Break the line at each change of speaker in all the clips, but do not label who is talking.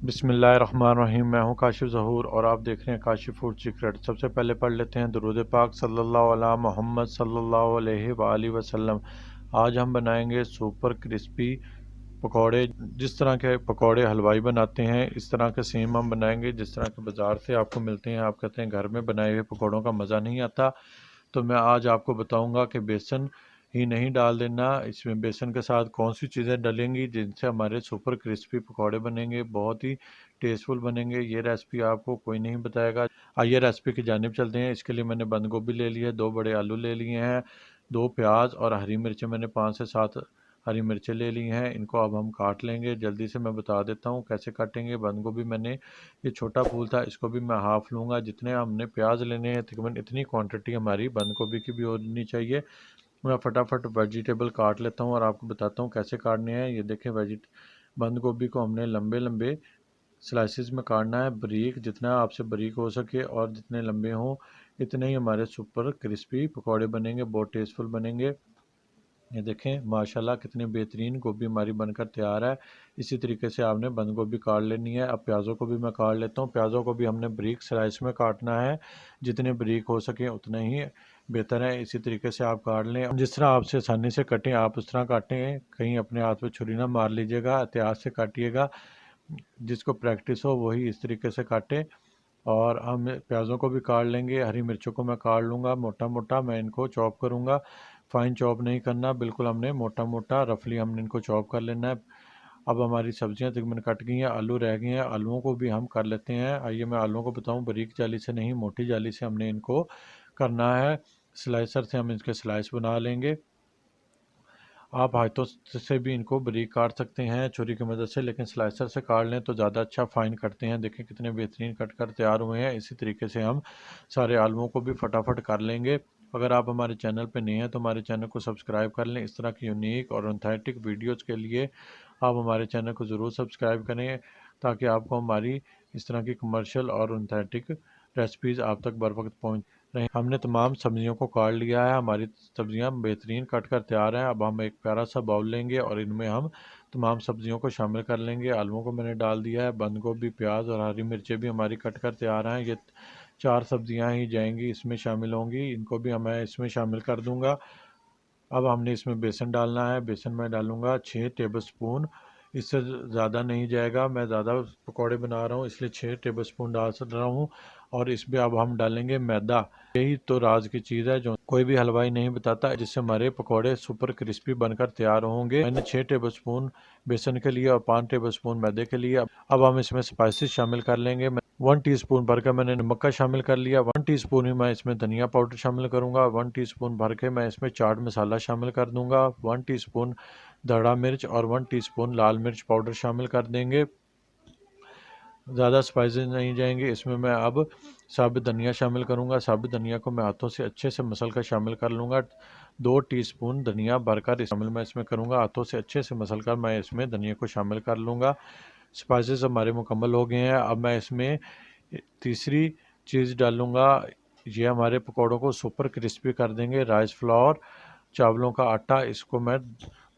बिस्मिल्लाहिर्रहमानिर्रहीम। मैं हूं काशिफ ज़हूर और आप देख रहे हैं काशिफ फूड सीक्रेट। सबसे पहले पढ़ लेते हैं दुरूद पाक सल्लल्लाहु अला मोहम्मद सल्लल्लाहु अलैहि वसल्लम। आज हम बनाएंगे सुपर क्रिस्पी पकौड़े। जिस तरह के पकौड़े हलवाई बनाते हैं इस तरह के सेम हम बनाएंगे जिस तरह के बाज़ार से आपको मिलते हैं। आप कहते हैं घर में बनाए हुए पकौड़ों का मज़ा नहीं आता, तो मैं आज आपको बताऊंगा कि बेसन ही नहीं डाल देना, इसमें बेसन के साथ कौन सी चीज़ें डलेंगी जिनसे हमारे सुपर क्रिस्पी पकौड़े बनेंगे, बहुत ही टेस्टफुल बनेंगे। ये रेसिपी आपको कोई नहीं बताएगा। आइए रेसिपी की जानिब चलते हैं। इसके लिए मैंने बंद गोभी ले ली है, 2 बड़े आलू ले लिए हैं, 2 प्याज और हरी मिर्चें मैंने 5 से 7 हरी मिर्चें ले ली हैं। इनको अब हम काट लेंगे। जल्दी से मैं बता देता हूँ कैसे काटेंगे। बंद गोभी मैंने, ये छोटा फूल था, इसको भी मैं हाफ़ लूँगा। जितने हमने प्याज लेने हैं तकरीबन इतनी क्वांटिटी हमारी बंद गोभी की भी होनी चाहिए। मैं फटाफट वेजिटेबल काट लेता हूँ और आपको बताता हूँ कैसे काटने हैं। ये देखें, बंद गोभी को हमने लंबे लंबे स्लाइसिस में काटना है, बारीक, जितना आपसे बारीक हो सके और जितने लंबे हों इतने ही हमारे सुपर क्रिस्पी पकौड़े बनेंगे, बहुत टेस्टफुल बनेंगे। ये देखें माशाल्लाह कितनी बेहतरीन गोभी हमारी बनकर तैयार है। इसी तरीके से आपने बंद गोभी काट लेनी है। अब प्याज़ों को भी मैं काट लेता हूँ। प्याज़ों को भी हमने बारीक स्लाइस में काटना है, जितने बारीक हो सके उतने ही बेहतर है। इसी तरीके से आप काट लें, जिस तरह आपसे आसानी से कटें आप उस तरह काटें। कहीं अपने हाथ में छुरी ना मार लीजिएगा, एहतियात से काटिएगा। जिसको प्रैक्टिस हो वही इस तरीके से काटे। और हम प्याज़ों को भी काट लेंगे। हरी मिर्चों को मैं काट लूँगा मोटा मोटा, मैं इनको चॉप करूँगा। फाइन चॉप नहीं करना, बिल्कुल हमने मोटा मोटा रफली हमने इनको चॉप कर लेना है। अब हमारी सब्जियां तकरीबन कट गई हैं, आलू रह गए हैं, आलूओं को भी हम कर लेते हैं। आइए मैं आलूओं को बताऊं, बारीक जाली से नहीं मोटी जाली से हमने इनको करना है। स्लाइसर से हम इसके स्लाइस बना लेंगे। आप हाथों से भी इनको बारीक काट सकते हैं छुरी की मदद से, लेकिन स्लाइसर से काट लें तो ज़्यादा अच्छा फाइन कटते हैं। देखें कितने बेहतरीन कट कर तैयार हुए हैं। इसी तरीके से हम सारे आलूओं को भी फटाफट कर लेंगे। अगर आप हमारे चैनल पर नए हैं तो हमारे चैनल को सब्सक्राइब कर लें। इस तरह की यूनिक और ऑथेंटिक वीडियोज़ के लिए आप हमारे चैनल को ज़रूर सब्सक्राइब करें, ताकि आपको हमारी इस तरह की कमर्शियल और ऑथेंटिक रेसिपीज़ आप तक बर वक्त पहुँच रहे। हमने तमाम सब्जियों को काट लिया है, हमारी सब्जियां बेहतरीन कट कर तैयार हैं। अब हम एक प्यारा सा बाउल लेंगे और इनमें हम तमाम सब्जियों को शामिल कर लेंगे। आलूओं को मैंने डाल दिया है, बंद गोभी, प्याज और हरी मिर्चें भी हमारी कट कर तैयार हैं। ये 4 सब्जियां ही जाएंगी, इसमें शामिल होंगी। इनको भी मैं इसमें शामिल कर दूंगा। अब हमने इसमें बेसन डालना है। बेसन मैं डालूंगा 6 टेबलस्पून, इससे ज़्यादा नहीं जाएगा। मैं ज़्यादा पकौड़े बना रहा हूँ इसलिए 6 टेबलस्पून डाल रहा हूँ। और इसमें अब हम डालेंगे मैदा। यही तो राज की चीज़ है जो कोई भी हलवाई नहीं बताता, जिससे हमारे पकौड़े सुपर क्रिस्पी बनकर तैयार होंगे। मैंने 6 टेबलस्पून बेसन के लिए और 5 टेबलस्पून मैदे के लिए। अब हम इसमें स्पाइसेस शामिल कर लेंगे। 1 टीस्पून भर के मैंने नमक का शामिल कर लिया। 1 टीस्पून ही मैं इसमें धनिया पाउडर शामिल करूंगा। 1 टीस्पून भर के मैं इसमें चाट मसाला शामिल कर दूंगा। 1 टीस्पून धड़ा मिर्च और 1 टीस्पून लाल मिर्च पाउडर शामिल कर देंगे। ज़्यादा स्पाइसेस नहीं जाएंगे। इसमें मैं अब साबुत धनिया शामिल करूंगा। साबुत धनिया को मैं हाथों से अच्छे से मसल कर शामिल कर लूँगा। 2 टीस्पून धनिया भरकर शामिल मैं इसमें करूंगा। हाथों से अच्छे से मसल कर मैं इसमें धनिया को शामिल कर लूँगा। स्पाइसेस हमारे मुकम्मल हो गए हैं। अब मैं इसमें तीसरी चीज़ डालूँगा। ये हमारे पकौड़ों को सुपर क्रिस्पी कर देंगे। राइस फ्लावर, चावलों का आटा, इसको मैं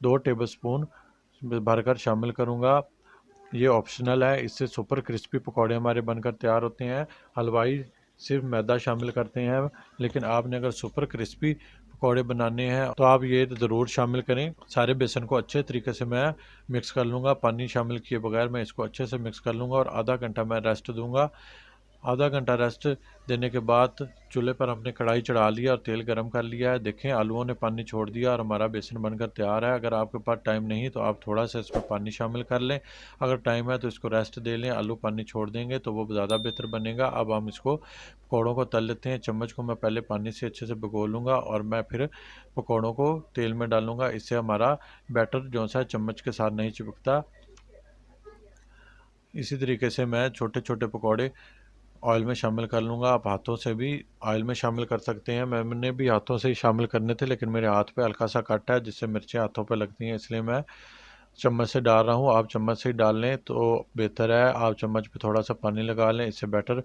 2 टेबलस्पून भरकर शामिल करूँगा। ये ऑप्शनल है, इससे सुपर क्रिस्पी पकौड़े हमारे बनकर तैयार होते हैं। हलवाई सिर्फ मैदा शामिल करते हैं, लेकिन आपने अगर सुपर क्रिस्पी पकौड़े बनाने हैं तो आप ये ज़रूर शामिल करें। सारे बेसन को अच्छे तरीके से मैं मिक्स कर लूँगा। पानी शामिल किए बगैर मैं इसको अच्छे से मिक्स कर लूँगा और आधा घंटा मैं रेस्ट दूँगा। आधा घंटा रेस्ट देने के बाद चूल्हे पर हमने कढ़ाई चढ़ा लिया और तेल गरम कर लिया है। देखें आलूओं ने पानी छोड़ दिया और हमारा बेसन बनकर तैयार है। अगर आपके पास टाइम नहीं तो आप थोड़ा सा इसमें पानी शामिल कर लें। अगर टाइम है तो इसको रेस्ट दे लें। आलू पानी छोड़ देंगे तो वो ज़्यादा बेहतर बनेगा। अब हम इसको पकौड़ों को तल लेते हैं। चम्मच को मैं पहले पानी से अच्छे से भिगो लूँगा और मैं फिर पकौड़ों को तेल में डालूँगा। इससे हमारा बैटर जो सा चम्मच के साथ नहीं चिपकता। इसी तरीके से मैं छोटे छोटे पकौड़े ऑयल में शामिल कर लूँगा। आप हाथों से भी ऑयल में शामिल कर सकते हैं। मैंने भी हाथों से ही शामिल करने थे, लेकिन मेरे हाथ पे हल्का सा कट है जिससे मिर्चें हाथों पे लगती हैं, इसलिए मैं चम्मच से डाल रहा हूँ। आप चम्मच से ही डाल लें तो बेहतर है। आप चम्मच पे थोड़ा सा पानी लगा लें, इससे बैटर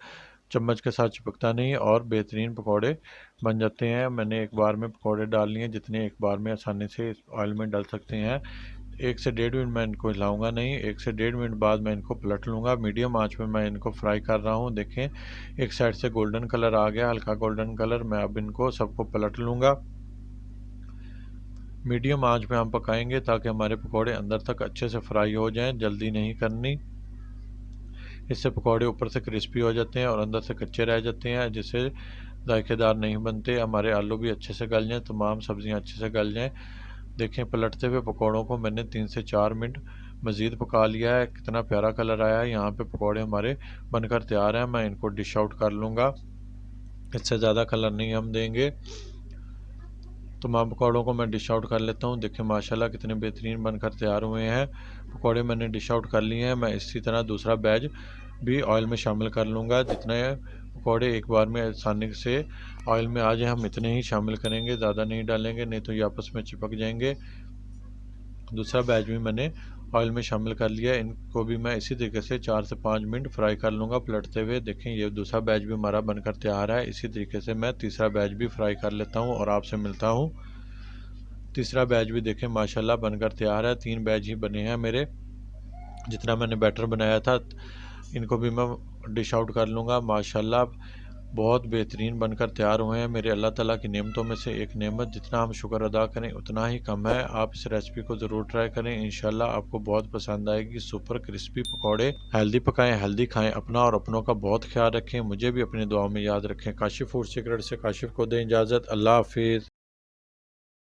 चम्मच के साथ चिपकता नहीं और बेहतरीन पकौड़े बन जाते हैं। मैंने एक बार में पकौड़े डाल लिए जितने एक बार में आसानी से ऑयल में डाल सकते हैं। 1 से 1.5 मिनट मैं इनको हिलाऊंगा नहीं, 1 से 1.5 मिनट बाद मैं इनको पलट लूँगा। मीडियम आंच पे मैं इनको फ्राई कर रहा हूँ। देखें एक साइड से गोल्डन कलर आ गया, हल्का गोल्डन कलर। मैं अब इनको सबको पलट लूँगा। मीडियम आंच पे हम पकाएंगे ताकि हमारे पकौड़े अंदर तक अच्छे से फ्राई हो जाएं, जल्दी नहीं करनी। इससे पकौड़े ऊपर से क्रिस्पी हो जाते हैं और अंदर से कच्चे रह जाते हैं, जिससे जायकेदार नहीं बनते। हमारे आलू भी अच्छे से गल जाएं, तमाम सब्जियां अच्छे से गल जाएं। देखें पलटते हुए पकौड़ों को मैंने 3 से 4 मिनट मज़ीद पका लिया है। कितना प्यारा कलर आया है। यहाँ पे पकौड़े हमारे बनकर तैयार हैं। मैं इनको डिश आउट कर लूँगा, इससे ज़्यादा कलर नहीं हम देंगे। तमाम पकौड़ों को मैं डिश आउट कर लेता हूँ। देखिए माशाल्लाह कितने बेहतरीन बनकर तैयार हुए हैं। पकौड़े मैंने डिश आउट कर लिए हैं। मैं इसी तरह दूसरा बैच भी ऑयल में शामिल कर लूँगा। जितने पकौड़े एक बार में आसानी से ऑयल में आ जाए हम इतने ही शामिल करेंगे, ज़्यादा नहीं डालेंगे, नहीं तो ये आपस में चिपक जाएंगे। दूसरा बैच भी मैंने ऑयल में शामिल कर लिया। इनको भी मैं इसी तरीके से 4 से 5 मिनट फ्राई कर लूँगा पलटते हुए। देखें ये दूसरा बैच भी हमारा बनकर तैयार है। इसी तरीके से मैं तीसरा बैच भी फ्राई कर लेता हूँ और आपसे मिलता हूँ। तीसरा बैच भी देखें माशाल्लाह बनकर तैयार है। 3 बैच ही बने हैं मेरे, जितना मैंने बैटर बनाया था। इनको भी मैं डिश आउट कर लूँगा। माशाल्लाह बहुत बेहतरीन बनकर तैयार हुए हैं। मेरे अल्लाह ताला की नेमतों में से एक नेमत, जितना हम शुक्र अदा करें उतना ही कम है। आप इस रेसिपी को ज़रूर ट्राई करें, इंशाल्लाह आपको बहुत पसंद आएगी। सुपर क्रिस्पी पकौड़े। हेल्दी पकाएं, हेल्दी खाएं। अपना और अपनों का बहुत ख्याल रखें। मुझे भी अपनी दुआओं में याद रखें। काशिफ फूड सीक्रेट से काशिफ को दें इजाज़त। अल्लाह हाफिज़।